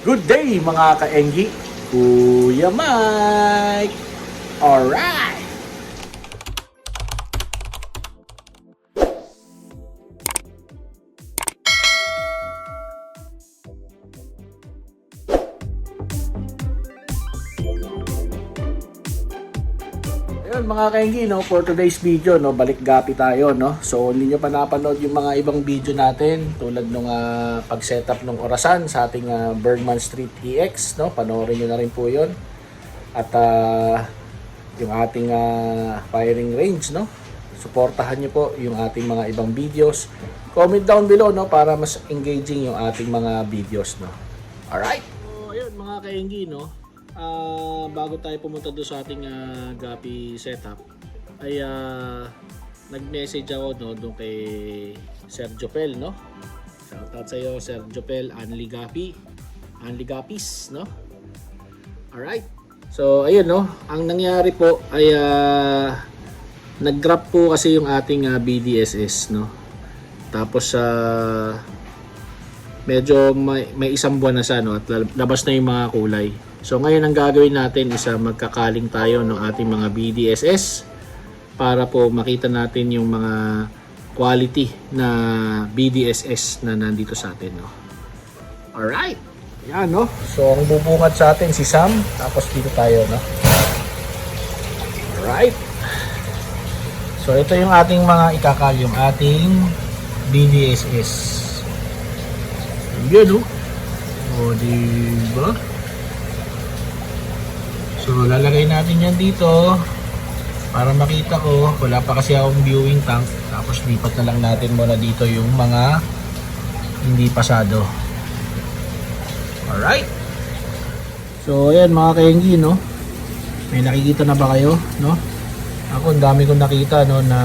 Good day mga ka-Enggi, Kuya Mike! Alright! Ayun mga ka-Enggi, no, for today's video, no, balik gapi tayo, no. So hindi nyo pa napanood yung mga ibang video natin tulad nung pag-setup ng orasan sa ating Bergman Street EX, no. Panoorin nyo na rin po 'yon. At yung ating firing range, no. Suportahan nyo po yung ating mga ibang videos. Comment down below, no, para mas engaging yung ating mga videos, no. Alright. So ayun mga ka-Enggi, no. Bago tayo pumunta doon sa ating gapi setup ay nag-message ako, no, doon kay Sir Jopel, no. Shoutout sa iyo Sir Jopel, Anli Gapis, no. Alright. So ayun, no, ang nangyari po ay nag-drop po kasi yung ating BDSS, no. Tapos medyo may isang buwan na siya, no, at labas na yung mga kulay. So ngayon ang gagawin natin is magkakaling tayo ng ating mga BDSS para po makita natin yung mga quality na BDSS na nandito sa atin, no. Alright. Yan, no. So ang bubungad sa atin si Sam, tapos dito tayo, no. Alright. So ito yung ating mga ikakal, yung ating BDSS. Yan, no. O diba? So lalagay natin yan dito para makita ko. Wala pa kasi akong viewing tank. Tapos lipat na lang natin muna dito yung mga hindi pasado. Alright. So ayan mga ka-Enggi, no. May nakikita na ba kayo, no? Ako ang dami kong nakita, no, na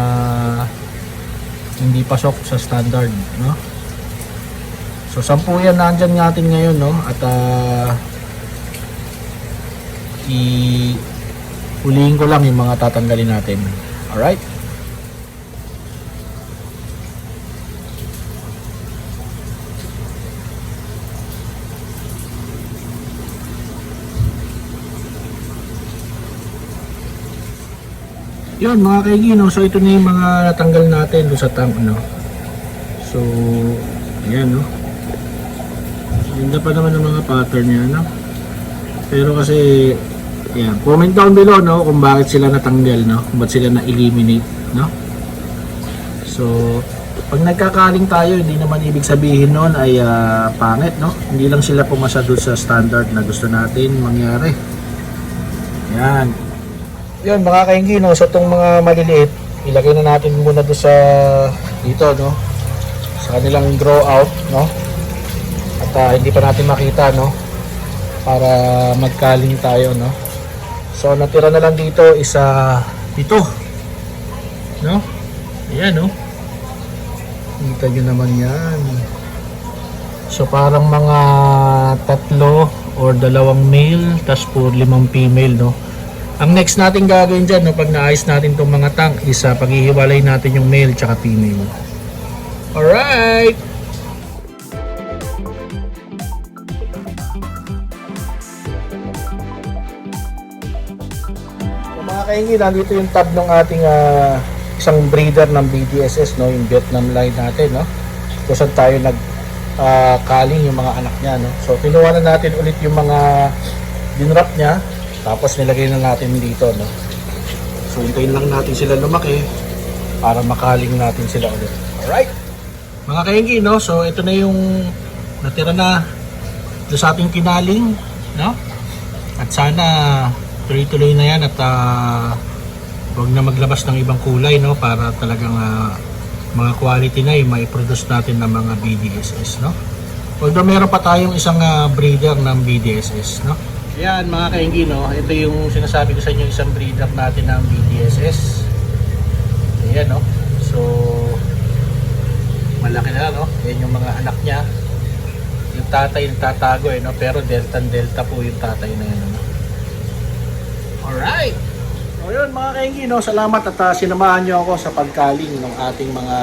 hindi pasok sa standard, no. So 10 yan nandyan natin ngayon, no. At huliin ko lang yung mga tatanggalin natin. Alright. Yun mga ka-Enggi, no. So ito na yung mga natanggal natin doon sa tank, no. So ayan, no. Ganda pa naman ng mga pattern niya, no. Pero kasi yan, comment down below, no, kung bakit sila natanggal, no, kung bakit sila na-eliminate, no. So pag nagkakaling tayo, hindi naman ibig sabihin nun ay pangit, no. Hindi lang sila pumasa doon sa standard na gusto natin mangyari. Yan. Yun mga ka-Enggi, no, so itong mga maliliit ilagay na natin muna doon sa dito, no, sa kanilang draw out, no. At hindi pa natin makita, no, para magkaling tayo, no. So natira na lang dito isa ito, no. Ayan, no. Kita nyo naman yan. So parang mga 3 or 2 male tas 5 female, no. Ang next natin gagawin dyan, no, pag naayos natin itong mga tank is paghihiwalay natin yung male tsaka female. Alright. Mga ka-Enggi, nandito yung tab ng ating isang breeder ng BDSS, no, yung Vietnam line natin, no. Kung saan tayo kaling yung mga anak niya, no. So kinuha na natin ulit yung mga dinrap niya, tapos nilagay na natin dito, no. So hintayin lang natin sila lumaki para makaling natin sila ulit. Alright mga ka-Enggi, no. So ito na yung natira na doon sa ating kinaling, no. At sana tuloy-tuloy na yan at huwag na maglabas ng ibang kulay, no, para talagang mga quality na yung mai-produce natin ng mga BDSS, no. Although meron pa tayong isang breeder ng BDSS, no. Yan mga ka-Enggi, no, ito yung sinasabi ko sa inyo, isang breeder natin ng BDSS. Ayan, no. So malaki na, no. Yan yung mga anak niya. Yung tatay nagtatago, no, pero delta po yung tatay na yan, no. Alright. So yun mga ka-Enggi, no, salamat at sinamahan nyo ako sa pagkaling ng ating mga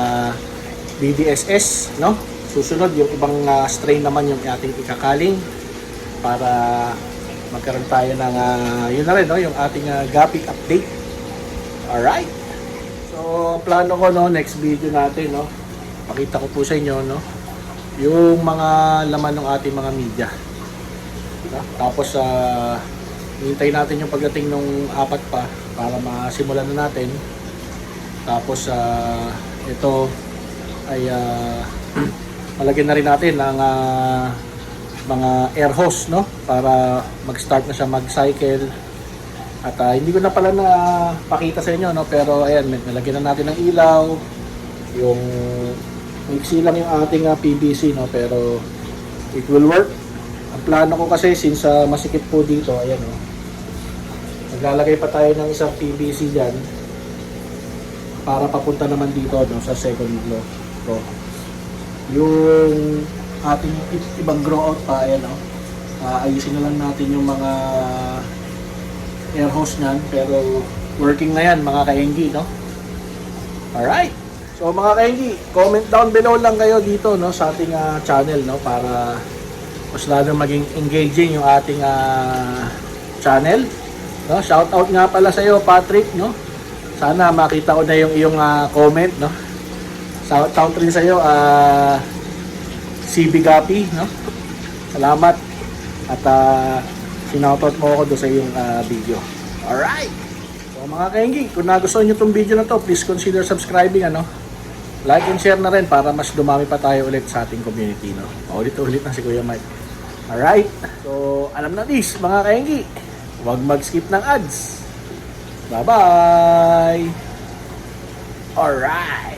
BDSS, no. Susunod yung ibang strain naman yung ating ikakaling. para magkaroon tayo ng yun na rin, no, yung ating Gapi update. Alright. So, ang plano ko, no, next video natin, no, pakita ko po sa inyo, no, yung mga laman ng ating mga media. No? Tapos, hintay natin yung pagdating ng 4 pa para masimulan na natin. Tapos, ito ay malagyan na rin natin ng mga air hose, no, para mag-start na siya mag-cycle. At hindi ko na pala na pakita sa inyo, no, pero ayan, nalagyan na natin ng ilaw. Yung mixi lang yung ating PVC, no, pero it will work. Ang plano ko kasi, since masikip po dito, ayan, no, maglalagay pa tayo ng isang PVC dyan para papunta naman dito, no, sa second floor. So, yung ating ibang grow out pa, ayan, no, ayusin na lang natin yung mga air hose nyan, pero working na yan mga kaenggi, no. Alright, so mga kaenggi, comment down below lang kayo dito, no, sa ating channel, no, para mas lalo maging engaging yung ating channel, no. Shout out nga pala sa iyo, Patrick, no, sana makita ko na yung iyong comment, no. Shout out rin sa iyo, CB Gapi, no. Salamat at sinoutout mo ako doon sa iyong video. Alright! So mga kaenggi, kung nagustuhan nyo itong video na to, please consider subscribing, ano? Like and share na rin para mas dumami pa tayo ulit sa ating community, no? Ulit-ulit na si Kuya Mike. Alright! So, alam na this, mga kaenggi, huwag mag-skip ng ads. Bye-bye! Alright!